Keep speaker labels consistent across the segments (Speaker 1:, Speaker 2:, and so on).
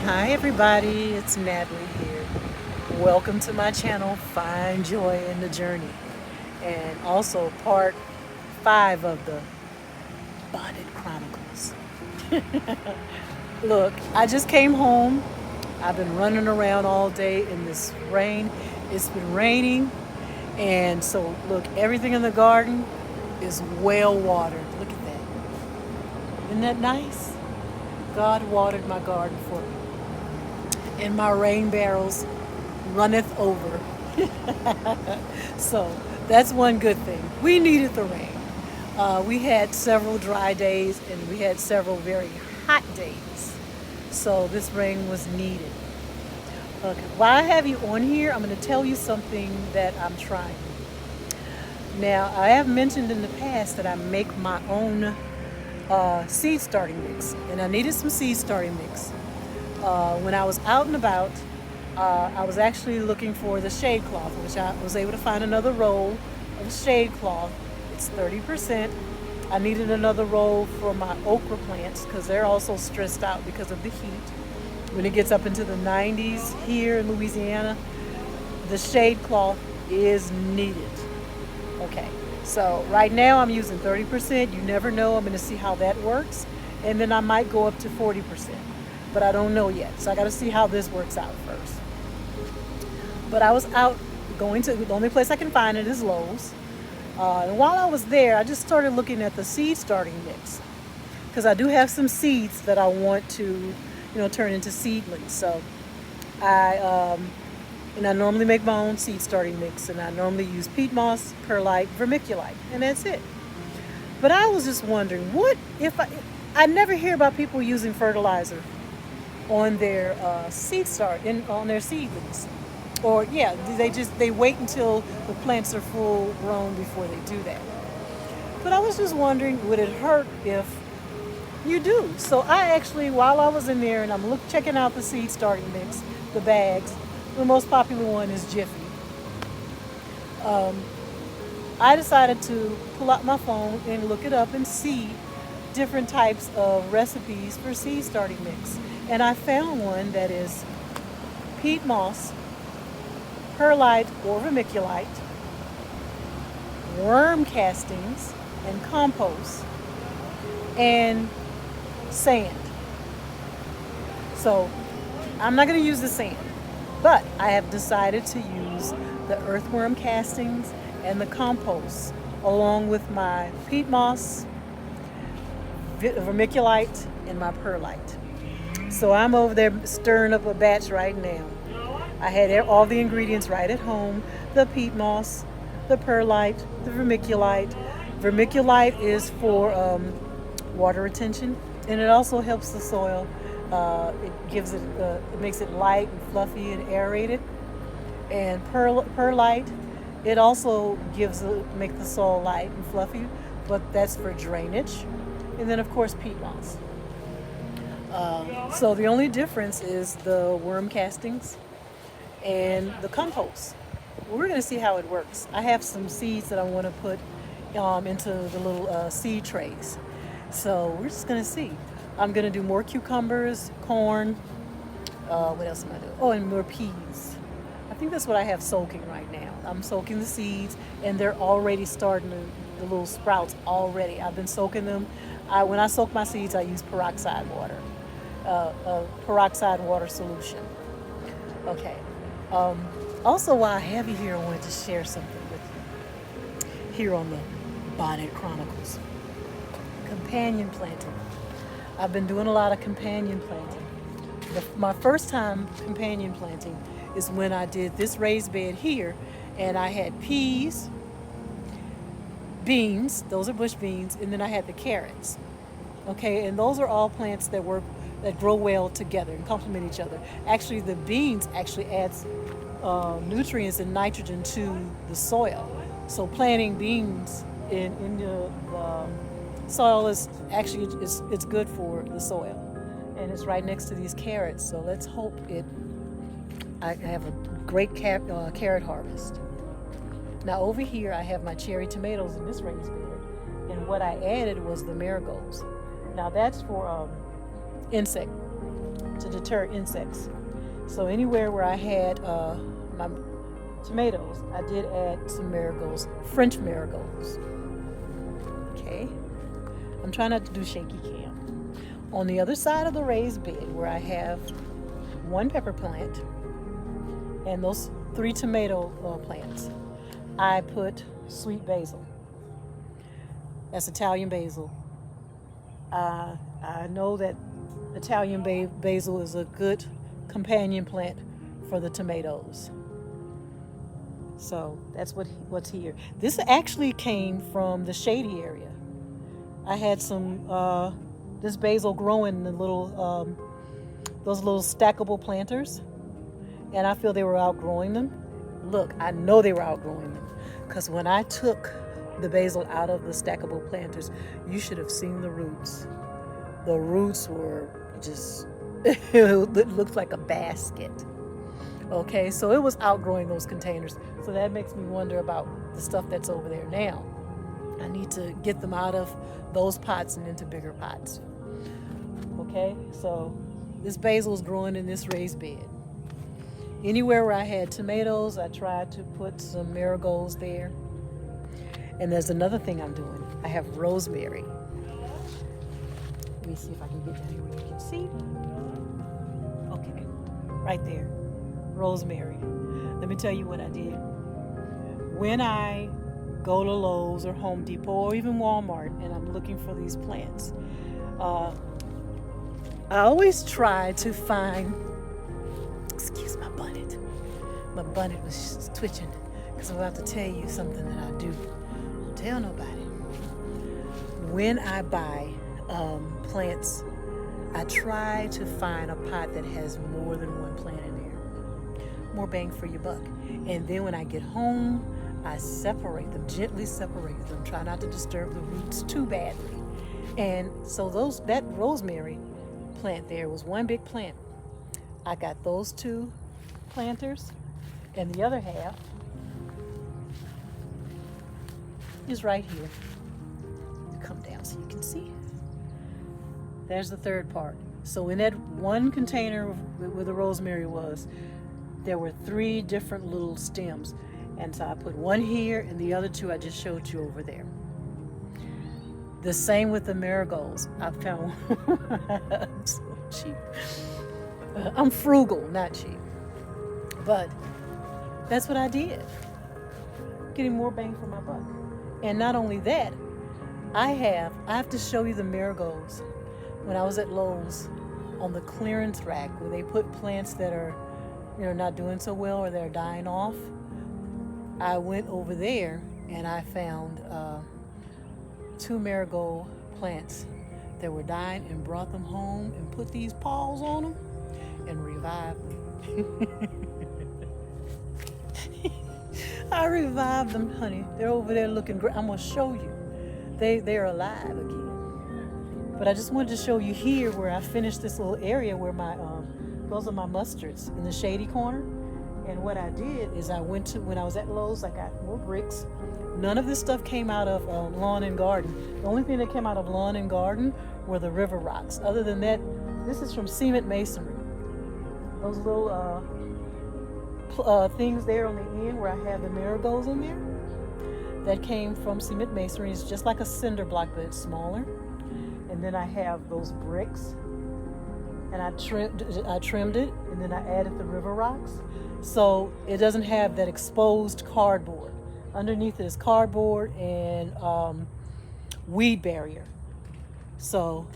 Speaker 1: Hi everybody, it's Natalie here. Welcome to my channel, Find Joy in the Journey. And also part 5 of the Bonnet Chronicles. Look, I just came home. I've been running around all day in this rain. It's been raining. And so look, everything in the garden is well watered. Look at that. Isn't that nice? God watered my garden for me. And my rain barrels runneth over. So that's one good thing. We needed the rain. We had several dry days and we had several very hot days. So this rain was needed. Okay, while I have you on here, I'm going to tell you something that I'm trying. Now, I have mentioned in the past that I make my own seed starting mix, and I needed some seed starting mix. When I was out and about, I was actually looking for the shade cloth, which I was able to find another roll of shade cloth. It's 30%. I needed another roll for my okra plants because they're also stressed out because of the heat. When it gets up into the 90s here in Louisiana, the shade cloth is needed. Okay, so right now I'm using 30%. You never know. I'm going to see how that works. And then I might go up to 40%. But I don't know yet. So I got to see how this works out first. But I was out going to, the only place I can find it is Lowe's. And while I was there, I just started looking at the seed starting mix. Because I do have some seeds that I want to, turn into seedlings. So I normally make my own seed starting mix. And I normally use peat moss, perlite, vermiculite. And that's it. But I was just wondering, what if I never hear about people using fertilizer on their on their seedlings, or they wait until the plants are full grown before they do that. But I was just wondering, would it hurt if you do? So I actually, while I was in there and I'm checking out the seed starting mix, the bags, the most popular one is Jiffy. I decided to pull out my phone and look it up and see different types of recipes for seed starting mix. And I found one that is peat moss, perlite or vermiculite, worm castings and compost, and sand. So I'm not going to use the sand, but I have decided to use the earthworm castings and the compost along with my peat moss, vermiculite, and my perlite. So I'm over there stirring up a batch right now. I had all the ingredients right at home. The peat moss, the perlite, the vermiculite. Vermiculite is for water retention, and it also helps the soil. It makes it light and fluffy and aerated. And perlite, it also makes the soil light and fluffy, but that's for drainage. And then of course peat moss. So the only difference is the worm castings and the compost. We're going to see how it works. I have some seeds that I want to put into the little seed trays. So we're just going to see. I'm going to do more cucumbers, corn. What else am I doing? Oh, and more peas. I think that's what I have soaking right now. I'm soaking the seeds, and they're already starting the little sprouts already. I've been soaking them. When I soak my seeds, I use peroxide water. Peroxide water solution. Okay. Also, while I have you here, I wanted to share something with you here on the Bonnet Chronicles. Companion planting. I've been doing a lot of companion planting. My first time companion planting is when I did this raised bed here, and I had peas, beans, those are bush beans, and then I had the carrots. Okay, and those are all plants that grow well together and complement each other. Actually, the beans actually adds nutrients and nitrogen to the soil. So planting beans in the soil is actually it's good for the soil, and it's right next to these carrots. So let's hope I have a great carrot harvest. Now over here I have my cherry tomatoes in this raised bed, and what I added was the marigolds. Now that's for insect to deter insects. So anywhere where I had my tomatoes, I did add some marigolds, French marigolds. Okay, I'm trying not to do shaky cam. On the other side of the raised bed where I have one pepper plant and those 3 tomato plants, I put sweet basil. That's Italian basil. I know that Italian basil is a good companion plant for the tomatoes. So that's what's here. This actually came from the shady area. I had some this basil growing in the little those little stackable planters, and I feel they were outgrowing them. Look, I know they were outgrowing them, because when I took the basil out of the stackable planters, you should have seen the roots. The roots were just, it looked like a basket. Okay, so it was outgrowing those containers. So that makes me wonder about the stuff that's over there now. I need to get them out of those pots and into bigger pots. Okay, so this basil is growing in this raised bed. Anywhere where I had tomatoes, I tried to put some marigolds there. And there's another thing I'm doing. I have rosemary. Let me see if I can get down here where you can see. Okay, right there. Rosemary. Let me tell you what I did. When I go to Lowe's or Home Depot or even Walmart and I'm looking for these plants, I always try to find, excuse my bonnet. My bonnet was twitching because I'm about to tell you something that I do. Don't tell nobody. When I buy plants, I try to find a pot that has more than one plant in there. More bang for your buck. And then when I get home, I separate them, gently separate them. Try not to disturb the roots too badly. And so that rosemary plant there was one big plant. I got those 2 planters, and the other half is right here. Come down so you can see. There's the third part. So in that one container where the rosemary was, there were 3 different little stems. And so I put one here, and the other 2 I just showed you over there. The same with the marigolds. I found I'm so cheap. I'm frugal, not cheap. But that's what I did. Getting more bang for my buck. And not only that, I have to show you the marigolds. When I was at Lowe's, on the clearance rack where they put plants that are, not doing so well or they're dying off, I went over there and I found 2 marigold plants that were dying and brought them home and put these paws on them and revived them. I revived them, honey. They're over there looking great. I'm going to show you. They're alive again. But I just wanted to show you here where I finished this little area where those are my mustards in the shady corner. And what I did is when I was at Lowe's, I got more bricks. None of this stuff came out of lawn and garden. The only thing that came out of lawn and garden were the river rocks. Other than that, this is from cement masonry. Those little things there on the end where I have the marigolds in there, that came from cement masonry. It's just like a cinder block, but it's smaller. And then I have those bricks, and I trimmed it, and then I added the river rocks. So it doesn't have that exposed cardboard. Underneath it is cardboard and weed barrier. So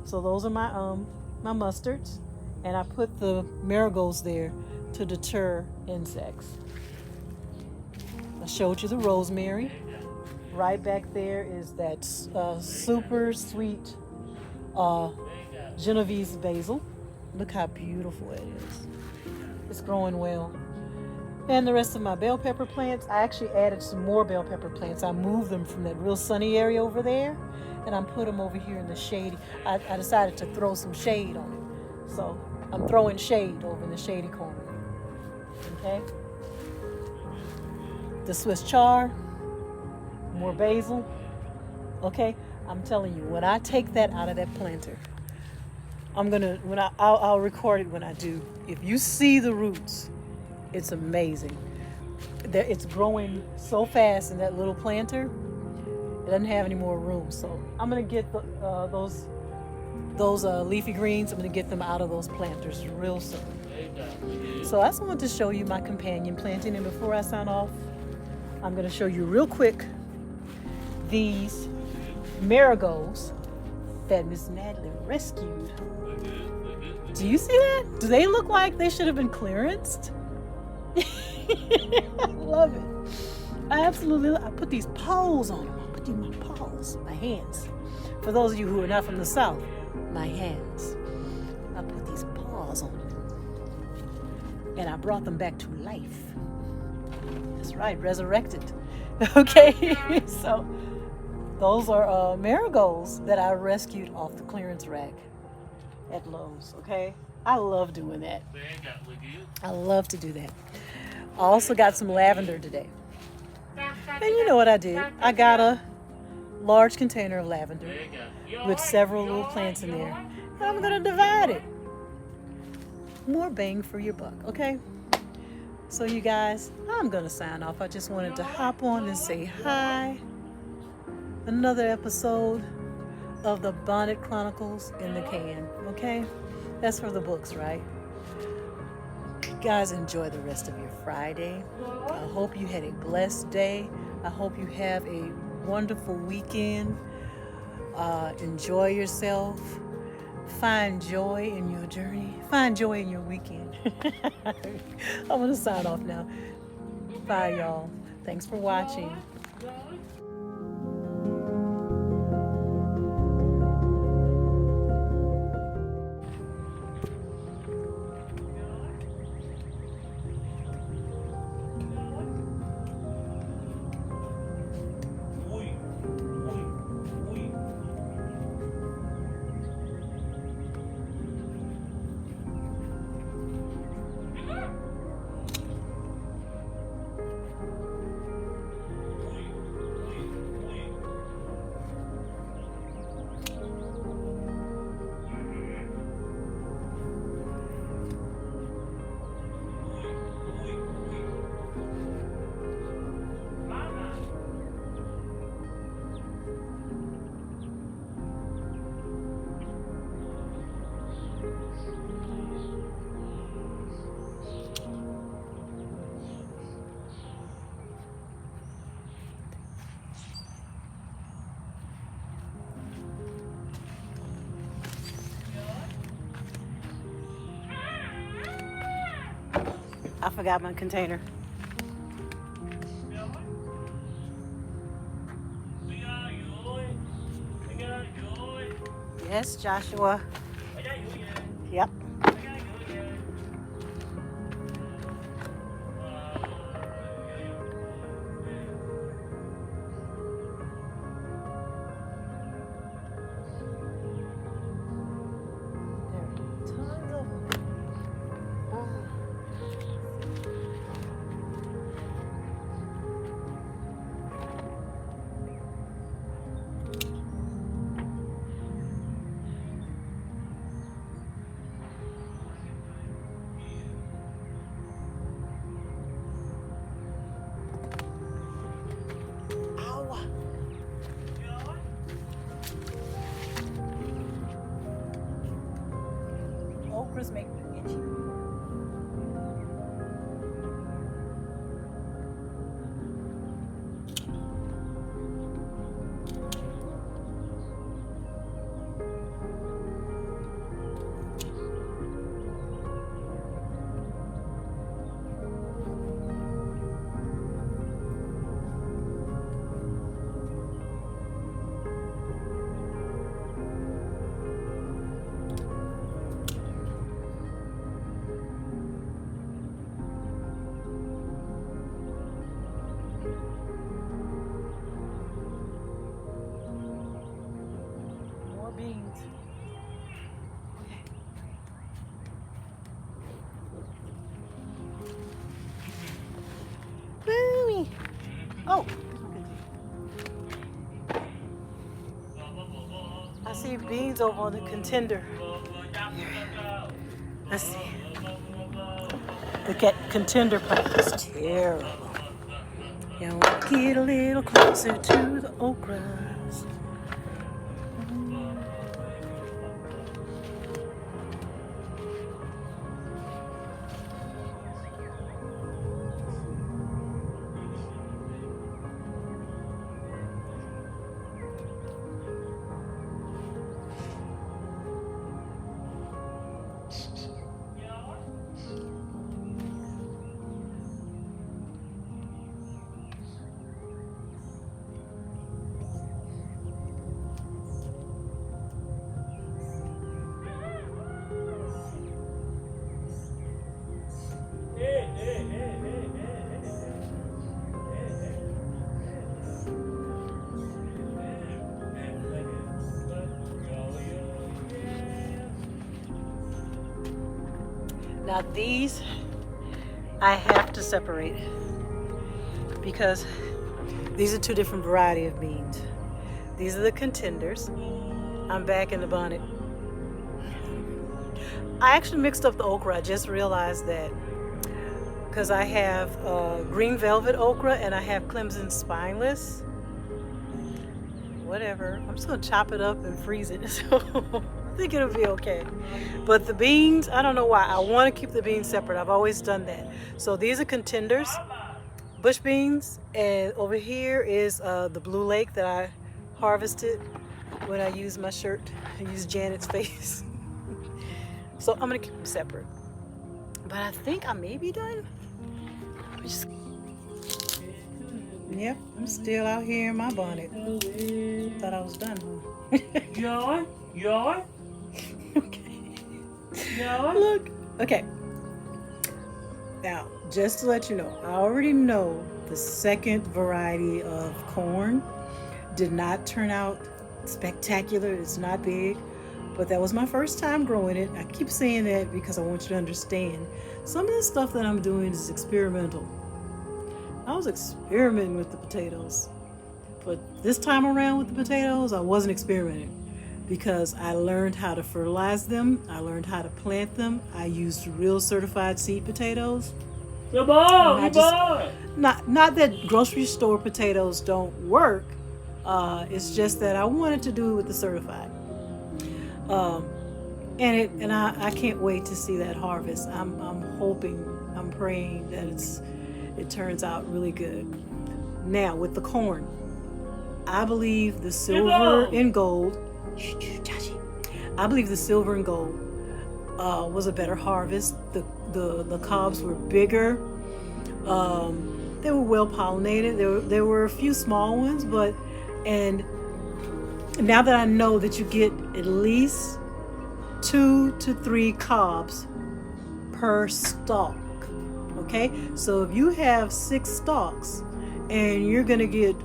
Speaker 1: those are my mustards, and I put the marigolds there to deter insects. I showed you the rosemary. Right back there is that super sweet Genovese basil. Look how beautiful it is. It's growing well. And the rest of my bell pepper plants, I actually added some more bell pepper plants. I moved them from that real sunny area over there, and I put them over here in the shady. I decided to throw some shade on it. So I'm throwing shade over in the shady corner. Okay? The Swiss chard, more basil. Okay? I'm telling you, when I take that out of that planter, I'm gonna I'll record it when I do. If you see the roots, it's amazing. It's growing so fast in that little planter. It doesn't have any more room, so I'm gonna get those leafy greens. I'm gonna get them out of those planters real soon. So I just wanted to show you my companion planting, and before I sign off, I'm gonna show you real quick these marigolds that Miss Natalie rescued. Do you see that? Do they look like they should have been clearanced? I love it. I absolutely I put these paws on them. I put these my paws, my hands. For those of you who are not from the South, my hands. I put these paws on them. And I brought them back to life. That's right, resurrected. Okay, so those are marigolds that I rescued off the clearance rack at Lowe's, okay? I love doing that. I love to do that. I also got some lavender today. And you know what I did? I got a large container of lavender with several little plants in there. And I'm going to divide it. More bang for your buck, okay? So you guys, I'm going to sign off. I just wanted to hop on and say hi. Another episode of the Bonnet Chronicles in the can, okay? That's for the books, right? You guys enjoy the rest of your Friday. I hope you had a blessed day. I hope you have a wonderful weekend. Enjoy yourself. Find joy in your journey. Find joy in your weekend. I'm going to sign off now. Bye, y'all. Thanks for watching. I forgot my container. Yes, Joshua. Yep. Okras make me itchy. Beans. Mommy. Oh. I see beans over on the contender. Let's see. The contender plant is terrible. You want to get a little closer to the okras. Now these I have to separate because these are two different variety of beans. These are the contenders. I'm back in the bonnet. I actually mixed up the okra. I just realized that because I have green velvet okra and I have Clemson spineless. Whatever. I'm just gonna chop it up and freeze it. So I think it'll be okay. But the beans, I don't know why. I want to keep the beans separate. I've always done that. So these are contenders, bush beans, and over here is the Blue Lake that I harvested when I used my shirt. I used Janet's face. So I'm gonna keep them separate. But I think I may be done. Yep, I'm still out here in my bonnet. Thought I was done, huh?
Speaker 2: Yawn?
Speaker 1: Okay.
Speaker 2: Yawn?
Speaker 1: Look. Okay. Now, just to let you know, I already know the second variety of corn did not turn out spectacular. It's not big, but that was my first time growing it. I keep saying that because I want you to understand some of the stuff that I'm doing is experimental. I was experimenting with the potatoes, but this time around with the potatoes, I wasn't experimenting because I learned how to fertilize them. I learned how to plant them. I used real certified seed potatoes. Not that grocery store potatoes don't work. It's just that I wanted to do it with the certified. And I can't wait to see that harvest. I'm hoping, I'm praying that it turns out really good. Now with the corn, I believe the silver and gold. I believe the silver and gold was a better harvest. The cobs were bigger. They were well pollinated. There were a few small ones, and now that I know that you get at least 2 to 3 cobs per stalk. Okay, so if you have 6 stalks and you're gonna get,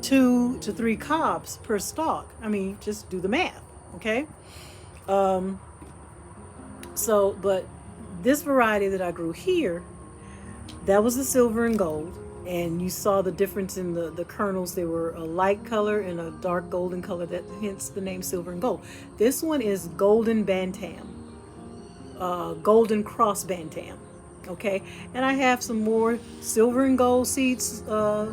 Speaker 1: 2 to 3 cobs per stalk, I mean, just do the math. Okay, but this variety that I grew here, that was the silver and gold, and you saw the difference in the kernels. They were a light color and a dark golden color, that hence the name silver and gold. This one is golden bantam, golden cross bantam. Okay, and I have some more silver and gold seeds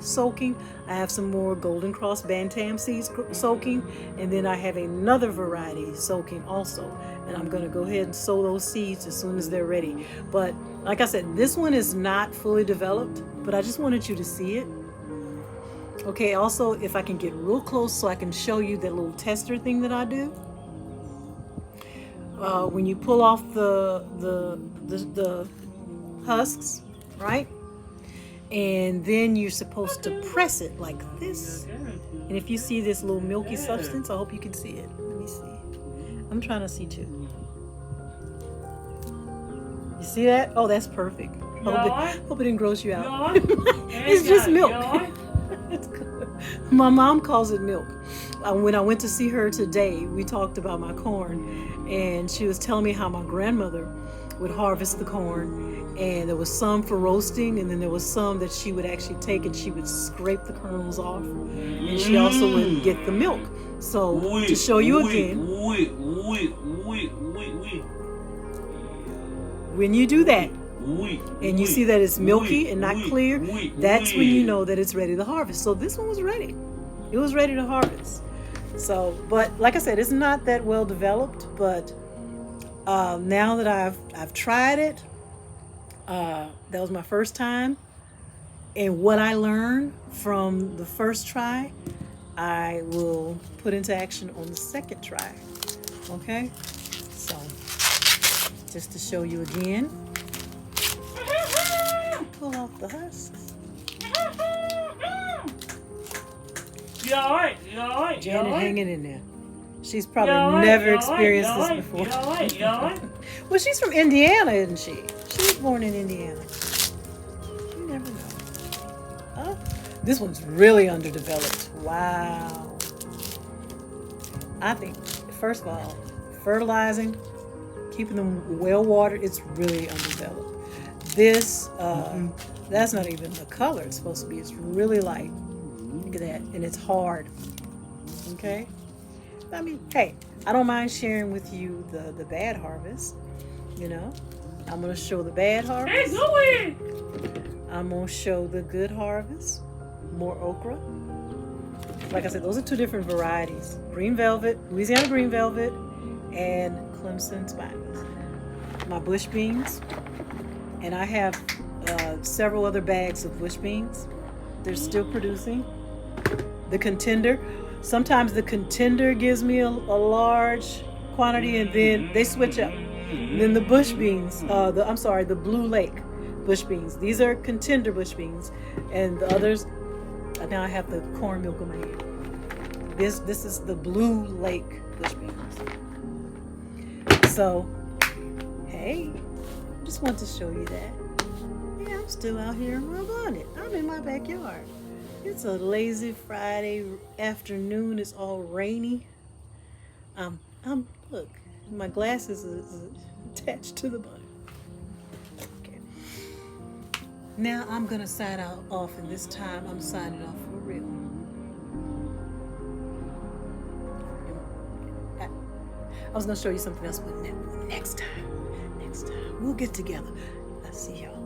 Speaker 1: soaking. I have some more golden cross bantam seeds soaking, and then I have another variety soaking also, and I'm going to go ahead and sow those seeds as soon as they're ready. But like I said, this one is not fully developed, but I just wanted you to see it. Okay, also, if I can get real close so I can show you that little tester thing that I do. When you pull off the husks, right? And then you're supposed to press it like this. And if you see this little milky substance, I hope you can see it. Let me see. I'm trying to see too. You see that? Oh, that's perfect. Hope it didn't gross you out. It's just milk. It's good. My mom calls it milk. When I went to see her today, we talked about my corn, and she was telling me how my grandmother would harvest the corn, and there was some for roasting, and then there was some that she would actually take and she would scrape the kernels off, and she also would get the milk. So to show you again, When you do that,
Speaker 2: Oui.
Speaker 1: and you
Speaker 2: oui,
Speaker 1: see that it's milky
Speaker 2: oui,
Speaker 1: and not
Speaker 2: oui,
Speaker 1: clear,
Speaker 2: oui,
Speaker 1: that's
Speaker 2: oui.
Speaker 1: when you know that it's ready to harvest. So this one was ready. It was ready to harvest. So, but like I said, it's not that well developed. But now that I've tried it, that was my first time, and what I learned from the first try, I will put into action on the second try. Okay, so just to show you again, pull off the husks.
Speaker 2: You alright? You alright? You
Speaker 1: Janet
Speaker 2: alright?
Speaker 1: hanging in there. She's probably
Speaker 2: You alright?
Speaker 1: never
Speaker 2: You
Speaker 1: experienced
Speaker 2: alright?
Speaker 1: this before.
Speaker 2: You alright? You alright?
Speaker 1: Well, she's from Indiana, isn't she? She was born in Indiana. You never know. Oh, this one's really underdeveloped. Wow. I think, first of all, fertilizing, keeping them well watered, it's really underdeveloped. This, that's not even the color it's supposed to be. It's really light. Look at that. And it's hard. Okay? I mean, hey, I don't mind sharing with you the bad harvest. You know, I'm going to show the bad
Speaker 2: Hey,
Speaker 1: harvest.
Speaker 2: go in!
Speaker 1: I'm going to show the good harvest. More okra. Like I said, those are two different varieties. Green velvet, Louisiana green velvet, and Clemson spines. My bush beans. And I have several other bags of bush beans. They're still producing. The contender. Sometimes the contender gives me a large quantity, and then they switch up. And then the bush beans, the Blue Lake bush beans. These are contender bush beans, and the others. Now I have the corn milk in my hand. This is the Blue Lake bush beans. So, hey, I just want to show you that. Yeah, I'm still out here in my bonnet. I'm in my backyard. It's a lazy Friday afternoon. It's all rainy. Look, my glasses is attached to the bonnet. Okay. Now I'm gonna sign out off, and this time I'm signing off for real. I was gonna show you something else, but next time we'll get together. I'll see y'all.